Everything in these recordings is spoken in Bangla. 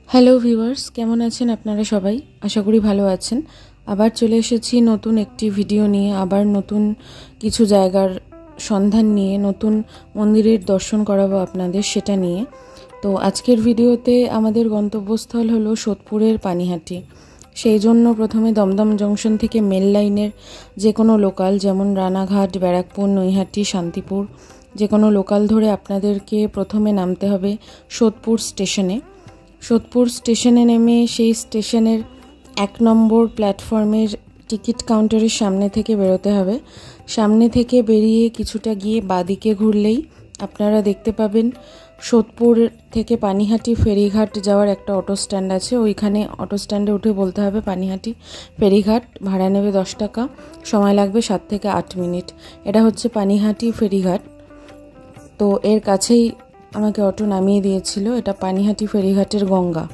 হ্যালো ভিউয়ার্স, কেমন আছেন আপনারা সবাই? আশা করি ভালো আছেন। আবার চলে এসেছি নতুন একটি ভিডিও নিয়ে, আবার নতুন কিছু জায়গার সন্ধান নিয়ে, নতুন মন্দিরের দর্শন করাবো আপনাদের সেটা নিয়ে। তো আজকের ভিডিওতে আমাদের গন্তব্যস্থল হলো সোদপুরের পানিহাটি। সেই জন্য প্রথমে দমদম জংশন থেকে মেল লাইনের যে কোনো লোকাল, যেমন রানাঘাট, ব্যারাকপুর, নৈহাটি, শান্তিপুর, যে কোনো লোকাল ধরে আপনাদেরকে প্রথমে নামতে হবে সোদপুর স্টেশনে। সোদপুর স্টেশনে নেমে সেই স্টেশনের 1 নম্বর প্ল্যাটফর্মের টিকিট কাউন্টারের সামনে থেকে বেরোতে হবে। সামনে থেকে বেরিয়ে কিছুটা গিয়ে বাঁদিকে ঘুরলেই আপনারা দেখতে পাবেন সোদপুর থেকে পানিহাটি ফেরিঘাট যাওয়ার একটা অটো স্ট্যান্ড আছে। ওইখানে অটো স্ট্যান্ডে উঠে বলতে হবে পানিহাটি ফেরিঘাট, ভাড়া নেবে 10 টাকা, সময় লাগবে 7 থেকে 8 মিনিট। এটা হচ্ছে পানিহাটি ফেরিঘাট। তো এর কাছেই আমাকে অটো নামিয়ে দিয়েছিল। এটা পানিহাটি ফেরিঘাটের গঙ্গা।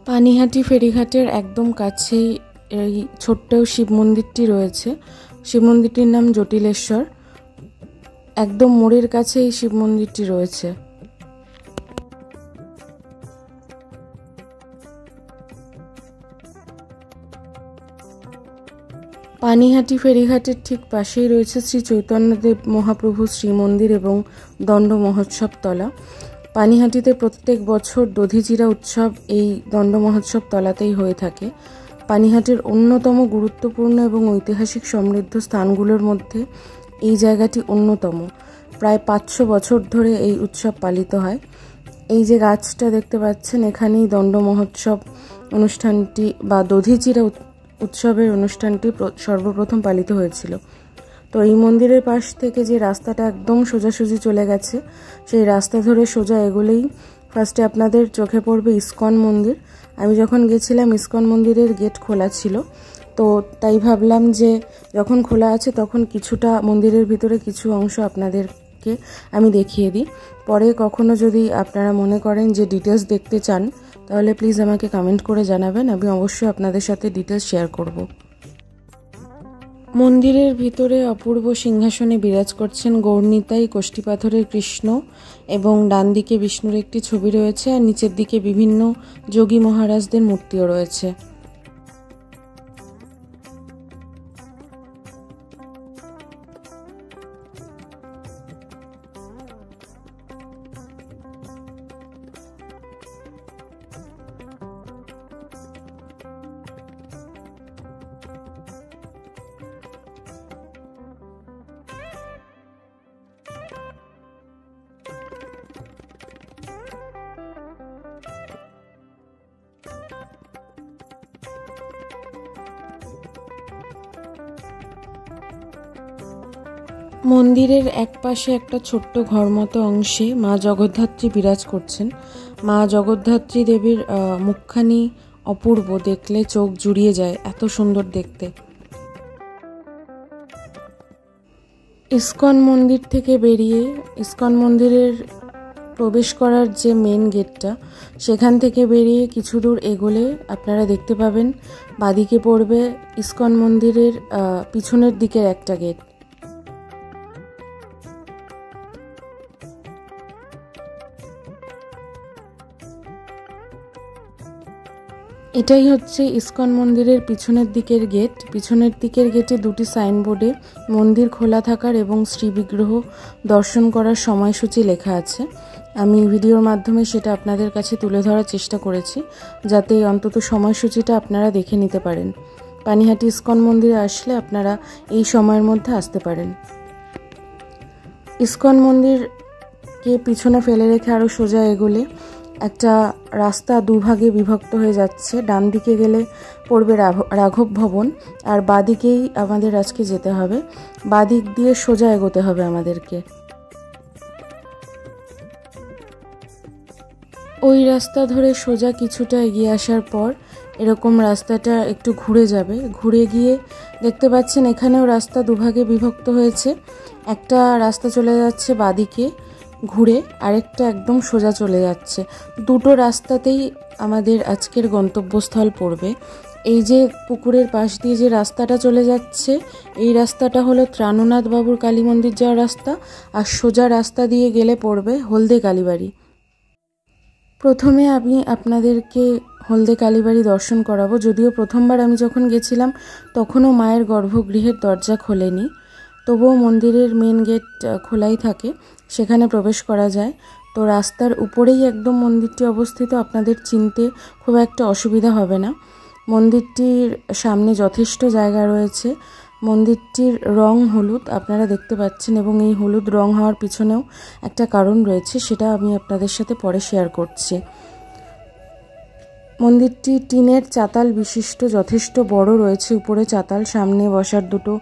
পানিহাটি ফেরিঘাটের একদম কাছেই এই ছোট্ট শিব মন্দিরটি রয়েছে। শিব মন্দিরটির নাম জটিলেশ্বর। একদম মোড়ের কাছে এই শিব মন্দিরটি রয়েছে। পানিহাটি ফেরিঘাটের ঠিক পাশেই রয়েছে শ্রী চৈতন্যদেব মহাপ্রভু শ্রীমন্দির এবং দণ্ড মহোৎসব তলা। পানিহাটিতে প্রত্যেক বছর দধিচিরা উৎসব এই দণ্ড মহোৎসব তলাতেই হয়ে থাকে। পানিহাটির অন্যতম গুরুত্বপূর্ণ এবং ঐতিহাসিক সমৃদ্ধ স্থানগুলোর মধ্যে এই জায়গাটি অন্যতম। প্রায় 500 বছর ধরে এই উৎসব পালিত হয়। এই যে গাছটা দেখতে পাচ্ছেন, এখানেই দণ্ড মহোৎসব অনুষ্ঠানটি বা দধিচিরা উৎসবের অনুষ্ঠানটি সর্বপ্রথম পালিত হয়েছিল। তো এই মন্দিরের পাশ থেকে যে রাস্তাটা একদম সোজাসুজি চলে গেছে, সেই রাস্তা ধরে সোজা এগোলেই ফার্স্টে আপনাদের চোখে পড়বে ইস্কন মন্দির। আমি যখন গেছিলাম ইস্কন মন্দিরের গেট খোলা ছিল, তো তাই ভাবলাম যে যখন খোলা আছে তখন কিছুটা মন্দিরের ভিতরে কিছু অংশ আপনাদেরকে আমি দেখিয়ে দিই। পরে কখনো যদি আপনারা মনে করেন যে ডিটেলস দেখতে চান, তাহলে প্লিজ আমাকে কমেন্ট করে জানাবেন। আমি অবশ্যই আপনাদের সাথে ডিটেলস শেয়ার করব। মন্দিরের ভিতরে অপূর্ব সিংহাসনে বিরাজ করছেন গৌরনিতাই কোষ্ঠী পাথরের কৃষ্ণ, এবং ডান দিকে বিষ্ণুর একটি ছবি রয়েছে, আর নিচের দিকে বিভিন্ন যোগী মহারাজদের মূর্তিও রয়েছে। মন্দিরের এক পাশে একটা ছোট্ট ঘর মতো অংশে মা জগদ্ধাত্রী বিরাজ করছেন। মা জগদ্ধাত্রী দেবীর মুখখানি অপূর্ব, দেখলে চোখ জুড়িয়ে যায়, এত সুন্দর দেখতে। ইস্কন মন্দির থেকে বেরিয়ে ইস্কন মন্দিরের প্রবেশ করার যে মেন গেটটা, সেখান থেকে বেরিয়ে কিছু দূর এগোলে আপনারা দেখতে পাবেন বাঁদিকে পড়বে ইস্কন মন্দিরের পিছনের দিকের একটা গেট। এটাই হচ্ছে ইস্কন মন্দিরের পিছনের দিকের গেট। পিছনের দিকের গেটে দুটি সাইনবোর্ডে মন্দির খোলা থাকার এবং শ্রীবিগ্রহ দর্শন করার সময়সূচি লেখা আছে। আমি ভিডিওর মাধ্যমে সেটা আপনাদের কাছে তুলে ধরার চেষ্টা করেছি, যাতে অন্তত সময়সূচিটা আপনারা দেখে নিতে পারেন। পানিহাটি ইস্কন মন্দিরে আসলে আপনারা এই সময়ের মধ্যে আসতে পারেন। ইস্কন মন্দিরকে পিছনে ফেলে রেখে আরও সোজা এগোলে একটা রাস্তা দুভাগে বিভক্ত হয়ে যাচ্ছে। ডান দিকে গেলে পড়বে রাঘব ভবন, আর বাঁদিকেই আমাদের আজকে যেতে হবে। বাঁদিক দিয়ে সোজা এগোতে হবে আমাদেরকে। ওই রাস্তা ধরে সোজা কিছুটা এগিয়ে আসার পর এরকম রাস্তাটা একটু ঘুরে যাবে। ঘুরে গিয়ে দেখতে পাচ্ছেন এখানেও রাস্তা দুভাগে বিভক্ত হয়েছে। একটা রাস্তা চলে যাচ্ছে বাঁদিকে ঘুরে, আরেকটা একদম সোজা চলে যাচ্ছে। দুটো রাস্তাতেই আমাদের আজকের গন্তব্যস্থল পড়বে। এই যে পুকুরের পাশ দিয়ে যে রাস্তাটা চলে যাচ্ছে, এই রাস্তাটা হলো ত্রাণনাথ বাবুর কালী মন্দির যাওয়ার রাস্তা, আর সোজা রাস্তা দিয়ে গেলে পড়বে হলদে কালীবাড়ি। প্রথমে আমি আপনাদেরকে হলদে কালীবাড়ি দর্শন করাবো। যদিও প্রথমবার আমি যখন গেছিলাম তখনও মায়ের গর্ভগৃহের দরজা খোলেনি, তবুও মন্দিরের মেন গেট খোলাই থাকে, সেখানে প্রবেশ করা যায়। তো রাস্তার উপরেই একদম মন্দিরটি অবস্থিত, আপনাদের চিনতে খুব একটা অসুবিধা হবে না। মন্দিরটির সামনে যথেষ্ট জায়গা রয়েছে। মন্দিরটির রং হলুদ আপনারা দেখতে পাচ্ছেন, এবং এই হলুদ রং হওয়ার পিছনেও একটা কারণ রয়েছে, সেটা আমি আপনাদের সাথে পরে শেয়ার করছি। মন্দিরটি টিনের চাতাল বিশিষ্ট, যথেষ্ট বড় রয়েছে উপরে চাতাল, সামনে বসার দুটো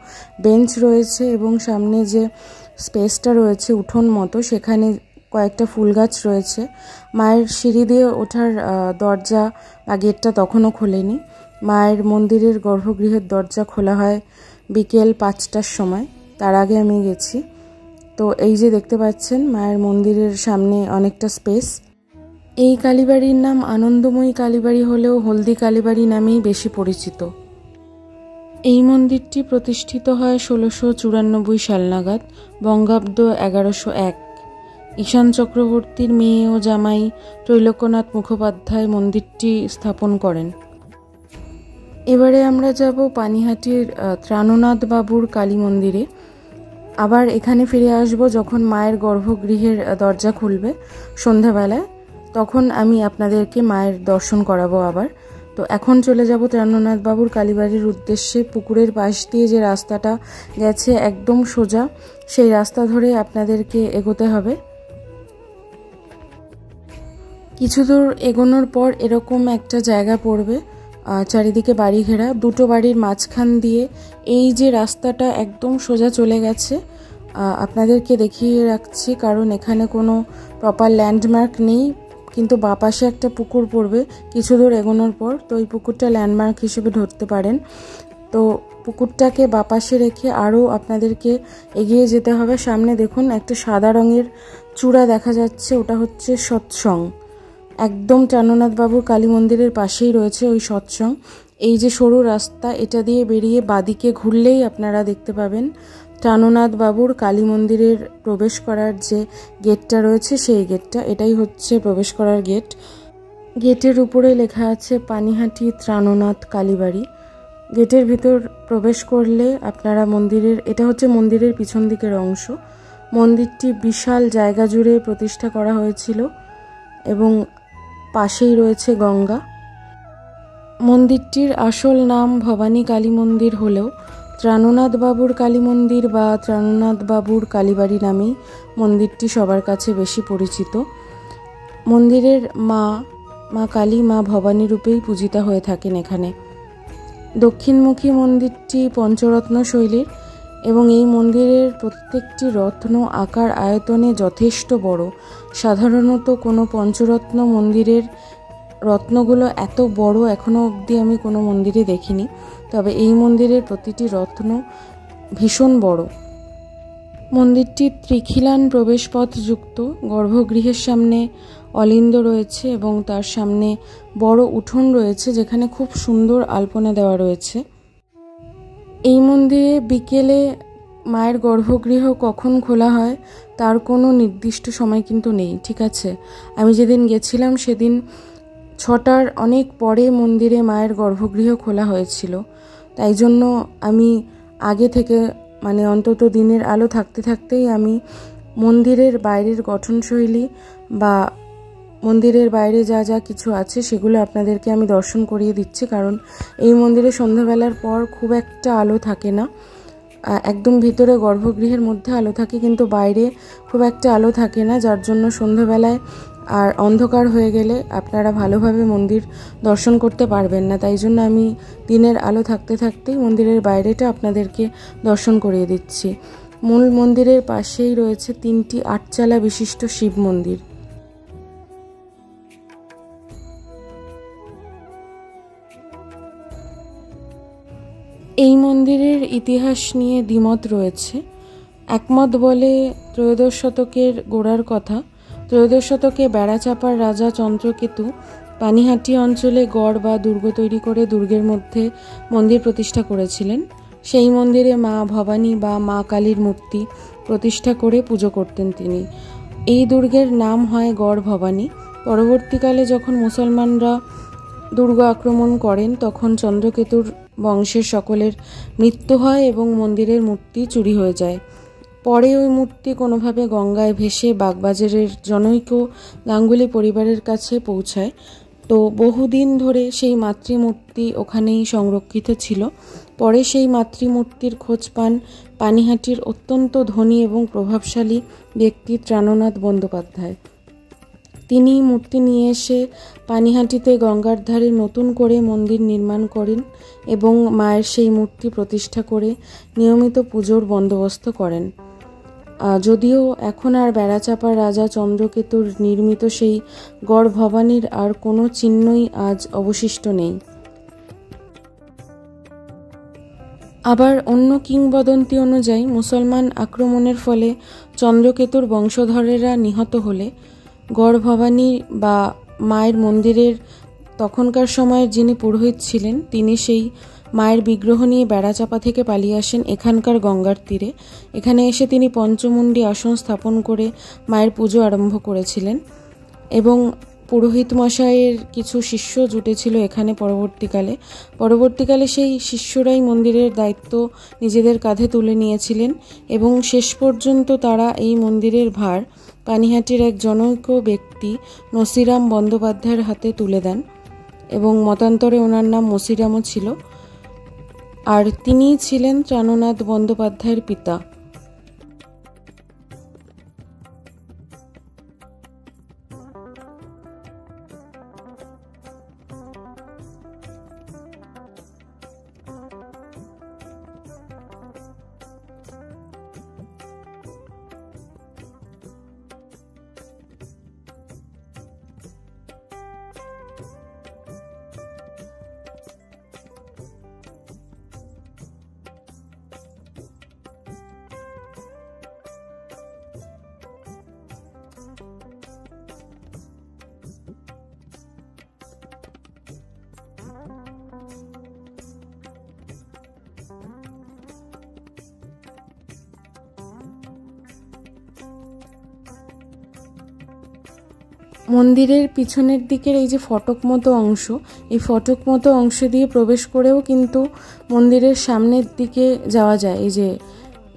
বেঞ্চ রয়েছে, এবং সামনে যে স্পেসটা রয়েছে উঠোন মতো, সেখানে কয়েকটা ফুল গাছ রয়েছে। মায়ের সিঁড়ি দিয়ে ওঠার দরজা বা গেটটা তখনও খোলেনি। মায়ের মন্দিরের গর্ভগৃহের দরজা খোলা হয় বিকেল 5টার সময়, তার আগে আমি গেছি। তো এই যে দেখতে পাচ্ছেন মায়ের মন্দিরের সামনে অনেকটা স্পেস। এই কালীবাড়ির নাম আনন্দময়ী কালীবাড়ি হলেও হলদি কালীবাড়ি নামেই বেশি পরিচিত। এই মন্দিরটি প্রতিষ্ঠিত হয় 1694 সাল নাগাদ, বঙ্গাব্দ 1101। ঈশান চক্রবর্তীর মেয়ে ও জামাই ত্রৈলোক্যনাথ মুখোপাধ্যায় মন্দিরটি স্থাপন করেন। এবারে আমরা যাব পানিহাটির ত্রাণনাথ বাবুর কালী মন্দিরে। আবার এখানে ফিরে আসব যখন মায়ের গর্ভগৃহের দরজা খুলবে সন্ধ্যাবেলায়, তখন আমি আপনাদেরকে মায়ের দর্শন করাবো আবার। তো এখন চলে যাব ত্রাণনাথ বাবুর কালীবাড়ির উদ্দেশ্যে। পুকুরের পাশ দিয়ে যে রাস্তাটা গেছে একদম সোজা, সেই রাস্তা ধরে আপনাদেরকে এগোতে হবে। কিছু দূর এগোনোর পর এরকম একটা জায়গা পড়বে, চারিদিকে বাড়ি ঘেরা, দুটো বাড়ির মাঝখান দিয়ে এই যে রাস্তাটা একদম সোজা চলে গেছে। আপনাদেরকে দেখিয়ে রাখছি কারণ এখানে কোনো প্রপার ল্যান্ডমার্ক নেই, কিন্তু বাঁ পাশে একটা পুকুর পড়বে কিছু দূর এগোনোর পর। তো এই পুকুরটা ল্যান্ডমার্ক হিসেবে ধরতে পারেন। তো পুকুরটাকে বাঁ পাশে রেখে আরও আপনাদেরকে এগিয়ে যেতে হবে। সামনে দেখুন একটা সাদা রঙের চূড়া দেখা যাচ্ছে, ওটা হচ্ছে সৎসং। একদম ত্রাণনাথ বাবুর কালী মন্দিরের পাশেই রয়েছে ওই সৎসং। এই যে সরু রাস্তা, এটা দিয়ে বেরিয়ে বাদিকে ঘুরলেই আপনারা দেখতে পাবেন ত্রাণনাথ বাবুর কালী মন্দিরের প্রবেশ করার যে গেটটা রয়েছে, সেই গেটটা, এটাই হচ্ছে প্রবেশ করার গেট। গেটের উপরে লেখা আছে পানিহাটি ত্রাণনাথ কালীবাড়ি। গেটের ভিতর প্রবেশ করলে আপনারা মন্দিরের, এটা হচ্ছে মন্দিরের পিছন দিকের অংশ। মন্দিরটি বিশাল জায়গা জুড়ে প্রতিষ্ঠা করা হয়েছিল এবং পাশেই রয়েছে গঙ্গা। মন্দিরটির আসল নাম ভবানী কালী মন্দির হলেও ত্রাণনাথ বাবুর কালী মন্দির বা ত্রাণনাথ বাবুর কালীবাড়ি নামেই মন্দিরটি সবার কাছে বেশি পরিচিত। মন্দিরের মা কালী, মা ভবানী রূপেই পূজিতা হয়ে থাকেন এখানে। দক্ষিণমুখী মন্দিরটি পঞ্চরত্ন শৈলীর এবং এই মন্দিরের প্রত্যেকটি রত্ন আকার আয়তনে যথেষ্ট বড়। সাধারণত কোনো পঞ্চরত্ন মন্দিরের রত্নগুলো এত বড় এখনো অবধি আমি কোনো মন্দিরে দেখিনি, তবে এই মন্দিরের প্রতিটি রত্ন ভীষণ বড়। মন্দিরটি ত্রিখিলান প্রবেশপথ যুক্ত। গর্ভগৃহের সামনে অলিন্দ রয়েছে এবং তার সামনে বড় উঠোন রয়েছে যেখানে খুব সুন্দর আলপনা দেওয়া রয়েছে। এই মন্দিরে বিকেলে মায়ের গর্ভগৃহ কখন খোলা হয় তার কোনো নির্দিষ্ট সময় কিন্তু নেই, ঠিক আছে। আমি যেদিন গেছিলাম সেদিন 6টার অনেক পরে মন্দিরে মায়ের গর্ভগৃহ খোলা হয়েছিল, তাই জন্য আমি আগে থেকে মানে অন্তত দিনের আলো থাকতে থাকতেই আমি মন্দিরের বাইরের গঠনশৈলী বা মন্দিরের বাইরে যা যা কিছু আছে সেগুলো আপনাদেরকে আমি দর্শন করিয়ে দিচ্ছি, কারণ এই মন্দিরে সন্ধ্যাবেলার পর খুব একটা আলো থাকে না। একদম ভিতরে গর্ভগৃহের মধ্যে আলো থাকে, কিন্তু বাইরে খুব একটা আলো থাকে না, যার জন্য সন্ধ্যাবেলায় আর অন্ধকার হয়ে গেলে আপনারা ভালোভাবে মন্দির দর্শন করতে পারবেন না। তাই জন্য আমি দিনের আলো থাকতে থাকতেই মন্দিরের বাইরেটা আপনাদেরকে দর্শন করিয়ে দিচ্ছি। মূল মন্দিরের পাশেই রয়েছে 3টি 8চালা বিশিষ্ট শিব মন্দির। এই মন্দিরের ইতিহাস নিয়ে দ্বিমত রয়েছে। একমত বলে 13শ শতকের গোড়ার কথা। 13শ শতকে বেড়াচাপার রাজা চন্দ্রকেতু পানিহাটি অঞ্চলে গড় বা দুর্গ তৈরি করে দুর্গের মধ্যে মন্দির প্রতিষ্ঠা করেছিলেন। সেই মন্দিরে মা ভবানী বা মা কালীর মূর্তি প্রতিষ্ঠা করে পুজো করতেন তিনি। এই দুর্গের নাম হয় গড় ভবানী। পরবর্তীকালে যখন মুসলমানরা দুর্গ আক্রমণ করেন তখন চন্দ্রকেতুর বংশের সকলের মৃত্যু হয় এবং মন্দিরের মূর্তি চুরি হয়ে যায়। পরে ওই মূর্তি কোনোভাবে গঙ্গায় ভেসে বাগবাজারের জনৈক গাঙ্গুলি পরিবারের কাছে পৌঁছায়। তো বহুদিন ধরে সেই মাতৃমূর্তি ওখানেই সংরক্ষিত ছিল। পরে সেই মাতৃমূর্তির খোঁজ পান পানিহাটির অত্যন্ত ধনী এবং প্রভাবশালী ব্যক্তি ত্রাণনাথ বন্দ্যোপাধ্যায়। তিনি মূর্তি নিয়ে এসে পানিহাটিতে গঙ্গার ধারে নতুন করে মন্দির নির্মাণ করেন এবং মায়ের সেই মূর্তি প্রতিষ্ঠা করে নিয়মিত পুজোর বন্দোবস্ত করেন। যদিও এখন আর বেড়াচাঁপার রাজা চন্দ্রকেতুর নির্মিত সেই গড় ভবানীর আর কোনো চিহ্নই আজ অবশিষ্ট নেই। আবার অন্য কিংবদন্তি অনুযায়ী মুসলমান আক্রমণের ফলে চন্দ্রকেতুর বংশধরেরা নিহত হলে গড় ভবানী বা মায়ের মন্দিরের তখনকার সময়ের যিনি পুরোহিত ছিলেন তিনি সেই মায়ের বিগ্রহ নিয়ে বেড়াচাঁপা থেকে পালিয়ে আসেন এখানকার গঙ্গার তীরে। এখানে এসে তিনি পঞ্চমুণ্ডী আসন স্থাপন করে মায়ের পুজো আরম্ভ করেছিলেন এবং পুরোহিত মশাইয়ের কিছু শিষ্য জুটেছিল এখানে। পরবর্তীকালে সেই শিষ্যরাই মন্দিরের দায়িত্ব নিজেদের কাঁধে তুলে নিয়েছিলেন এবং শেষ পর্যন্ত তারা এই মন্দিরের ভার পানিহাটির এক জনৈক ব্যক্তি নসিরাম বন্দ্যোপাধ্যায়ের হাতে তুলে দেন এবং মতান্তরে ওনার নাম মসিরামও ছিল, আর তিনিই ছিলেন ত্রাণনাথ বন্দ্যোপাধ্যায়ের পিতা। মন্দিরের পিছনের দিকের এই যে ফটক মতো অংশ, এই ফটক মতো অংশ দিয়ে প্রবেশ করেও কিন্তু মন্দিরের সামনের দিকে যাওয়া যায়। এই যে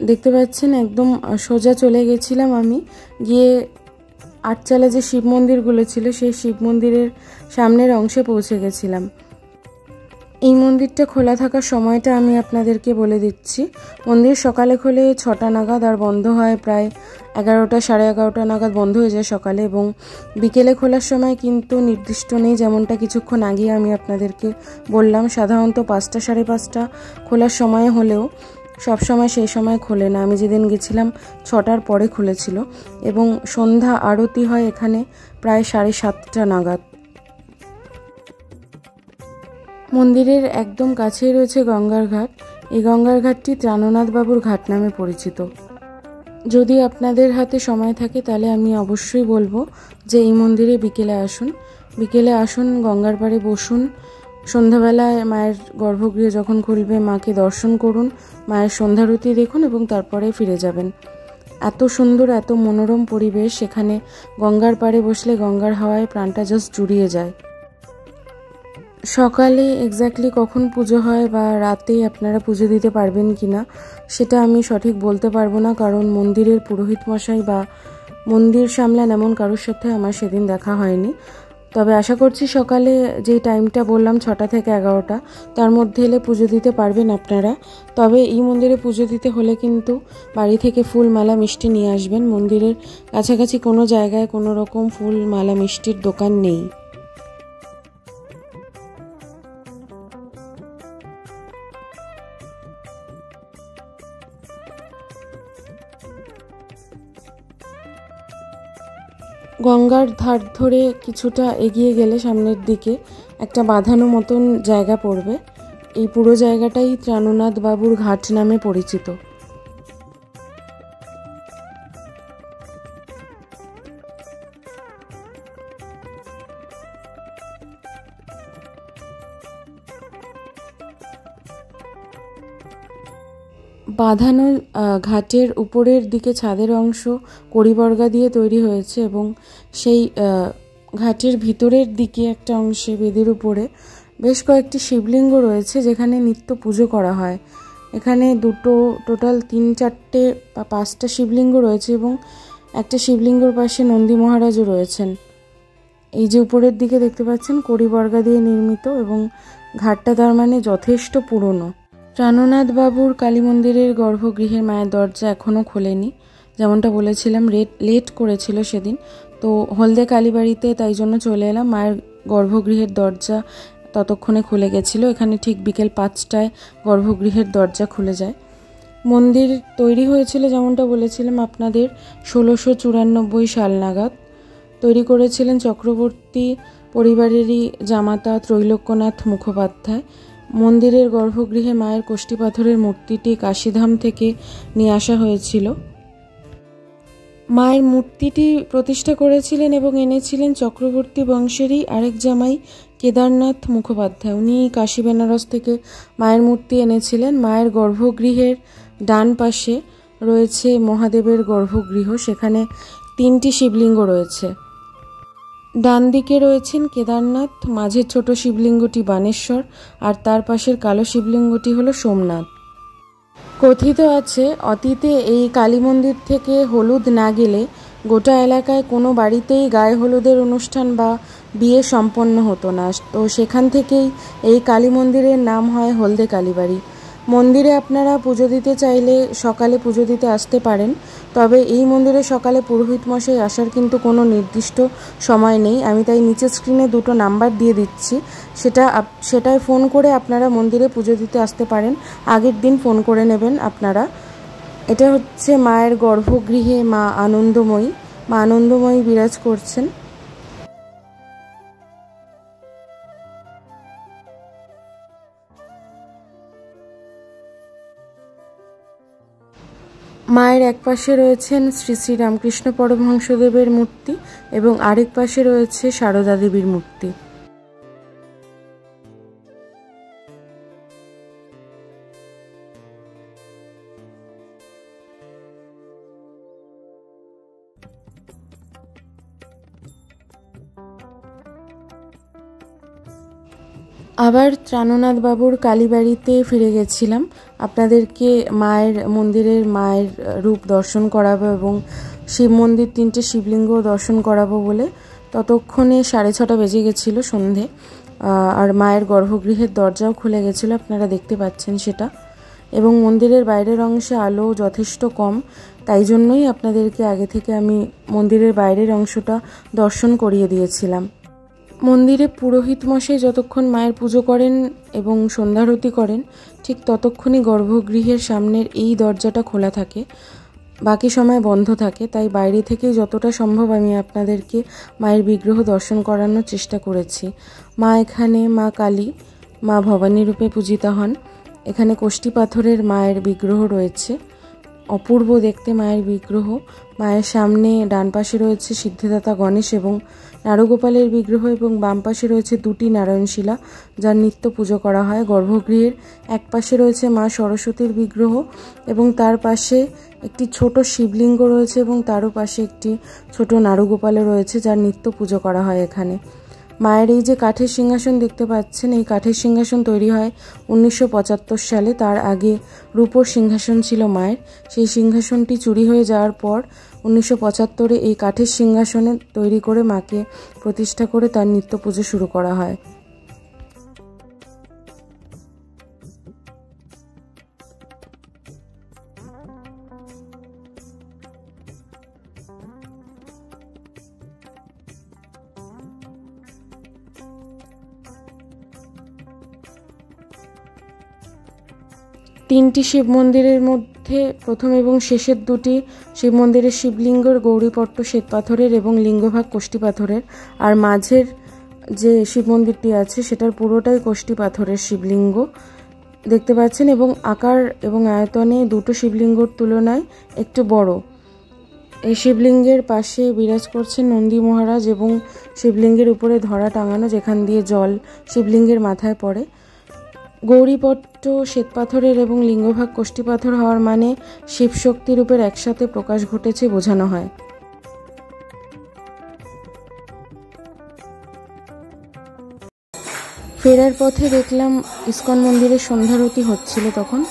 দেখতে পাচ্ছেন একদম সোজা চলে গেছিলাম আমি, গিয়ে আটচালা যে শিব মন্দিরগুলো ছিল সেই শিব মন্দিরের সামনের অংশে পৌঁছে গেছিলাম। এই মন্দিরটা খোলা থাকার সময়টা আমি আপনাদেরকে বলে দিচ্ছি। মন্দির সকালে খোলে 6টা নাগাদ আর বন্ধ হয় প্রায় 11টা, সাড়ে 11টা নাগাদ বন্ধ হয়ে যায় সকালে, এবং বিকেলে খোলার সময় কিন্তু নির্দিষ্ট নেই, যেমনটা কিছুক্ষণ আগে আমি আপনাদেরকে বললাম। সাধারণত 5টা, সাড়ে 5টা খোলার সময় হলেও সবসময় সেই সময় খোলে না। আমি যেদিন গেছিলাম 6টার পরে খুলেছিল এবং সন্ধ্যা আরতি হয় এখানে প্রায় 7:30টা নাগাদ। মন্দিরের একদম কাছেই রয়েছে গঙ্গার ঘাট। এই গঙ্গার ঘাটটি ত্রাণনাথ বাবুর ঘাট নামে পরিচিত। যদি আপনাদের হাতে সময় থাকে তাহলে আমি অবশ্যই বলবো যে এই মন্দিরে বিকেলে আসুন, গঙ্গার পাড়ে বসুন, সন্ধ্যাবেলায় মায়ের গর্ভগৃহ যখন খুলবে মাকে দর্শন করুন, মায়ের সন্ধ্যারতি দেখুন এবং তারপরে ফিরে যাবেন। এত সুন্দর, এত মনোরম পরিবেশ, সেখানে গঙ্গার পাড়ে বসলে গঙ্গার হাওয়ায় প্রাণটা জাস্ট জুড়িয়ে যায়। সকালে এক্স্যাক্টলি কখন পুজো হয় বা রাতে আপনারা পুজো দিতে পারবেন কিনা সেটা আমি সঠিক বলতে পারবো না, কারণ মন্দিরের পুরোহিত মশাই বা মন্দির সামলান এমন কারোর সাথে আমার সেদিন দেখা হয়নি। তবে আশা করছি সকালে যেই টাইমটা বললাম 6টা থেকে 11টা, তার মধ্যে এলে পুজো দিতে পারবেন আপনারা। তবে এই মন্দিরে পুজো দিতে হলে কিন্তু বাড়ি থেকে ফুল, মালা, মিষ্টি নিয়ে আসবেন। মন্দিরের কাছাকাছি কোনো জায়গায় কোনো রকম ফুল, মালা, মিষ্টির দোকান নেই। গঙ্গার ধার ধরে কিছুটা এগিয়ে গেলে সামনের দিকে একটা বাঁধানো মতন জায়গা পড়বে। এই পুরো জায়গাটাই ত্রাণনাথ বাবুর ঘাট নামে পরিচিত। বাঁধানো ঘাটের উপরের দিকে ছাদের অংশ কড়িবর্গা দিয়ে তৈরি হয়েছে এবং সেই ঘাটের ভিতরের দিকে একটা অংশে বেদির উপরে বেশ কয়েকটি শিবলিঙ্গ রয়েছে যেখানে নিত্য পুজো করা হয়। এখানে টোটাল 3-4টে বা 5টা শিবলিঙ্গ রয়েছে এবং একটা শিবলিঙ্গর পাশে নন্দী মহারাজও রয়েছেন। এই যে উপরের দিকে দেখতে পাচ্ছেন কড়িবর্গা দিয়ে নির্মিত এবং ঘাটটা তার মানে যথেষ্ট পুরনো। প্রাণনাথ বাবুর কালী মন্দিরের গর্ভগৃহের মায়ের দরজা এখনও খোলেনি, যেমনটা বলেছিলাম লেট করেছিল সেদিন, তো হলদে কালীবাড়িতে তাই জন্য চলে এলাম। মায়ের গর্ভগৃহের দরজা ততক্ষণে খুলে গেছিলো। এখানে ঠিক বিকেল 5টায় গর্ভগৃহের দরজা খুলে যায়। মন্দির তৈরি হয়েছিল যেমনটা বলেছিলাম আপনাদের 1694 সাল নাগাদ। তৈরি করেছিলেন চক্রবর্তী পরিবারেরই জামাতা ত্রৈলোক্যনাথ মুখোপাধ্যায়। মন্দিরের গর্ভগৃহে মায়ের কোষ্ঠী পাথরের মূর্তিটি কাশীধাম থেকে নিয়ে আসা হয়েছিল। মায়ের মূর্তিটি প্রতিষ্ঠা করেছিলেন এবং এনেছিলেন চক্রবর্তী বংশেরই আরেক জামাই কেদারনাথ মুখোপাধ্যায়। উনি কাশী বেনারস থেকে মায়ের মূর্তি এনেছিলেন। মায়ের গর্ভগৃহের ডান পাশে রয়েছে মহাদেবের গর্ভগৃহ, সেখানে 3টি শিবলিঙ্গ রয়েছে। ডান দিকে রয়েছেন কেদারনাথ, মাঝের ছোট শিবলিঙ্গটি বানেশ্বর আর তার পাশের কালো শিবলিঙ্গটি হলো সোমনাথ। কথিত আছে অতীতে এই কালী মন্দির থেকে হলুদ না গেলে গোটা এলাকায় কোনো বাড়িতেই গায়ে হলুদের অনুষ্ঠান বা বিয়ে সম্পন্ন হতো না। তো সেখান থেকেই এই কালী মন্দিরের নাম হয় হলদে কালীবাড়ি। মন্দিরে আপনারা পুজো দিতে চাইলে সকালে পুজো দিতে আসতে পারেন, তবে এই মন্দিরে সকালে পুরোহিত মশাই আসার কিন্তু কোনো নির্দিষ্ট সময় নেই। আমি তাই নিচের স্ক্রিনে 2টো নাম্বার দিয়ে দিচ্ছি, সেটায় ফোন করে আপনারা মন্দিরে পুজো দিতে আসতে পারেন। আগের দিন ফোন করে নেবেন আপনারা। এটা হচ্ছে মায়ের গর্ভগৃহে মা আনন্দময়ী বিরাজ করছেন। মায়ের এক পাশে রয়েছেন শ্রী শ্রী রামকৃষ্ণ পরমহংসদেবের মূর্তি এবং আরেক পাশে রয়েছে সারদা দেবীর মূর্তি। আবার প্রাণনাথ বাবুর কালীবাড়িতে ফিরে গেছিলাম। আপনাদেরকে মন্দিরের মায়ের রূপ দর্শন করাবো এবং শিব মন্দির 3টে শিবলিঙ্গ দর্শন করাবো বলে ততক্ষণে 6:30 বেজে গেছিলো সন্ধে। আর মায়ের গর্ভগৃহের দরজাও খুলে গেছিলো, আপনারা দেখতে পাচ্ছেন সেটা। এবং মন্দিরের বাইরের অংশে আলো যথেষ্ট কম, তাই জন্যই আপনাদেরকে আগে থেকে আমি মন্দিরের বাইরের অংশটা দর্শন করিয়ে দিয়েছিলাম। মন্দিরে পুরোহিত মশাই যতক্ষণ মায়ের পুজো করেন এবং সন্ধ্যারতি করেন ঠিক ততক্ষণই গর্ভগৃহের সামনের এই দরজাটা খোলা থাকে, বাকি সময় বন্ধ থাকে। তাই বাইরে থেকেই যতটা সম্ভব আমি আপনাদেরকে মায়ের বিগ্রহ দর্শন করানোর চেষ্টা করেছি। মা এখানে মা কালী, মা ভবানী রূপে পূজিতা হন। এখানে কোষ্ঠী পাথরের মায়ের বিগ্রহ রয়েছে, অপূর্ব দেখতে মায়ের বিগ্রহ। মায়ের সামনে ডান পাশে রয়েছে সিদ্ধিদাতা গণেশ এবং নারগোপালের বিগ্রহ এবং বাম পাশে রয়েছে 2টি নারায়ণশিলা, যার নিত্য পুজো করা হয়। গর্ভগৃহের এক পাশে রয়েছে মা সরস্বতীর বিগ্রহ এবং তার পাশে একটি ছোট শিবলিঙ্গ রয়েছে এবং তারও পাশে একটি ছোট নারগোপালও রয়েছে, যার নিত্য পুজো করা হয় এখানে। মায়ের এই যে কাঠের সিংহাসন দেখতে পাচ্ছেন, এই কাঠের সিংহাসন তৈরি হয় 1975 সালে। তার আগে রূপোর সিংহাসন ছিল মায়ের। সেই সিংহাসনটি চুরি হয়ে যাওয়ার পর 1975-এ এই কাঠের সিংহাসনে তৈরি করে মাকে প্রতিষ্ঠা করে তার নিত্য পুজো শুরু করা হয়। তিনটি শিব মন্দিরের মধ্যে প্রথম এবং শেষের 2টি শিব মন্দিরের শিবলিঙ্গর গৌরীপট্ট শ্বেত পাথরের এবং লিঙ্গভাগ কোষ্ঠী পাথরের, আর মাঝের যে শিব মন্দিরটি আছে সেটার পুরোটাই কোষ্ঠী পাথরের শিবলিঙ্গ দেখতে পাচ্ছেন এবং আকার এবং আয়তনে 2টো শিবলিঙ্গর তুলনায় একটু বড়। এই শিবলিঙ্গের পাশে বিরাজ করছেন নন্দী মহারাজ এবং শিবলিঙ্গের উপরে ধরা টাঙানো, যেখান দিয়ে জল শিবলিঙ্গের মাথায় পড়ে। গৌরীপট্ট শ্বেতপাথরের এবং লিঙ্গভাগ কোষ্ঠীপাথর হওয়ার মানে শিবশক্তি রূপের একসাথে প্রকাশ ঘটেছে বোঝানো হয়। ফেরার পথে দেখলাম ইসকন মন্দিরের সন্ধ্যারতি হচ্ছিল তখন,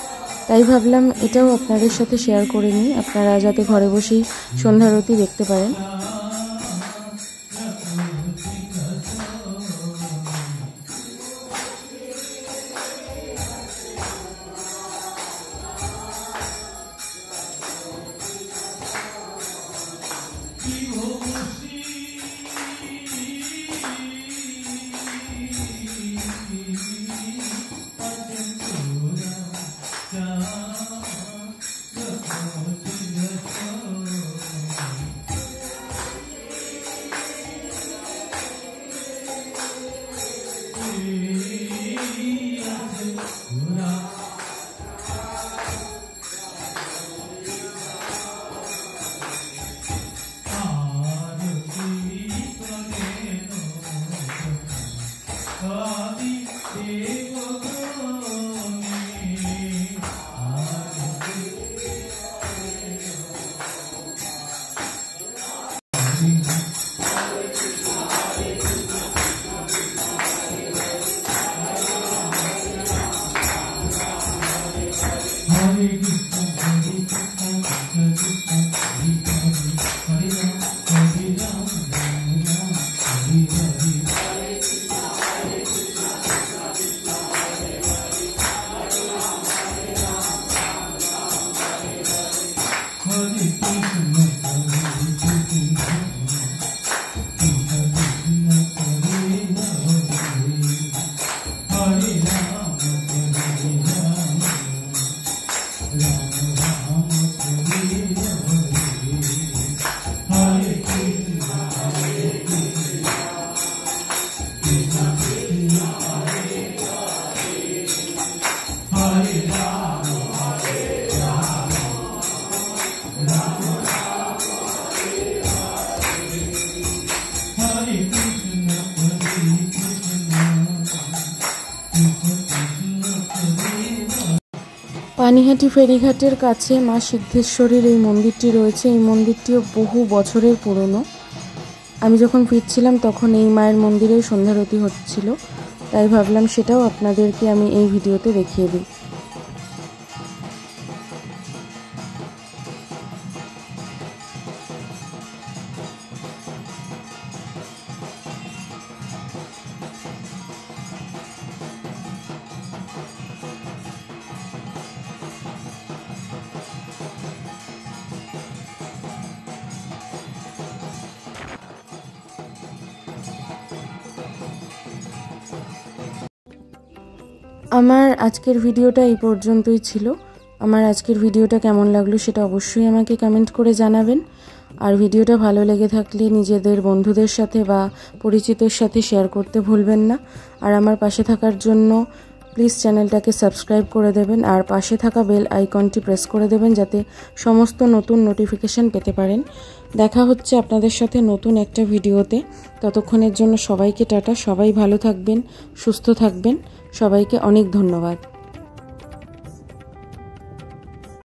তাই ভাবলাম এটাও আপনাদের সাথে শেয়ার করে নিই, আপনারা যাতে ঘরে বসেই সন্ধ্যারতি দেখতে পারেন। পানিহাটি ফেরিঘাটের কাছে মা সিদ্ধেশ্বরীর এই মন্দিরটি রয়েছে। এই মন্দিরটিও বহু বছরের পুরনো। আমি যখন ফিরছিলাম তখন এই মায়ের মন্দিরেও সন্ধ্যারতি হচ্ছিল, তাই ভাবলাম সেটাও আপনাদেরকে আমি এই ভিডিওতে দেখিয়ে দিই। আমার আজকের ভিডিওটা এই পর্যন্তই ছিল। আমার আজকের ভিডিওটা কেমন লাগলো সেটা অবশ্যই আমাকে কমেন্ট করে জানাবেন। আর ভিডিওটা ভালো লেগে থাকলে নিজেদের বন্ধুদের সাথে বা পরিচিতের সাথে শেয়ার করতে ভুলবেন না। আর আমার পাশে থাকার জন্য প্লিজ চ্যানেলটাকে সাবস্ক্রাইব করে দেবেন আর পাশে থাকা বেল আইকনটি প্রেস করে দেবেন যাতে সমস্ত নতুন নোটিফিকেশান পেতে পারেন। দেখা হচ্ছে আপনাদের সাথে নতুন একটা ভিডিওতে। ততক্ষণের জন্য সবাইকে টাটা। সবাই ভালো থাকবেন, সুস্থ থাকবেন। সবাইকে অনেক ধন্যবাদ।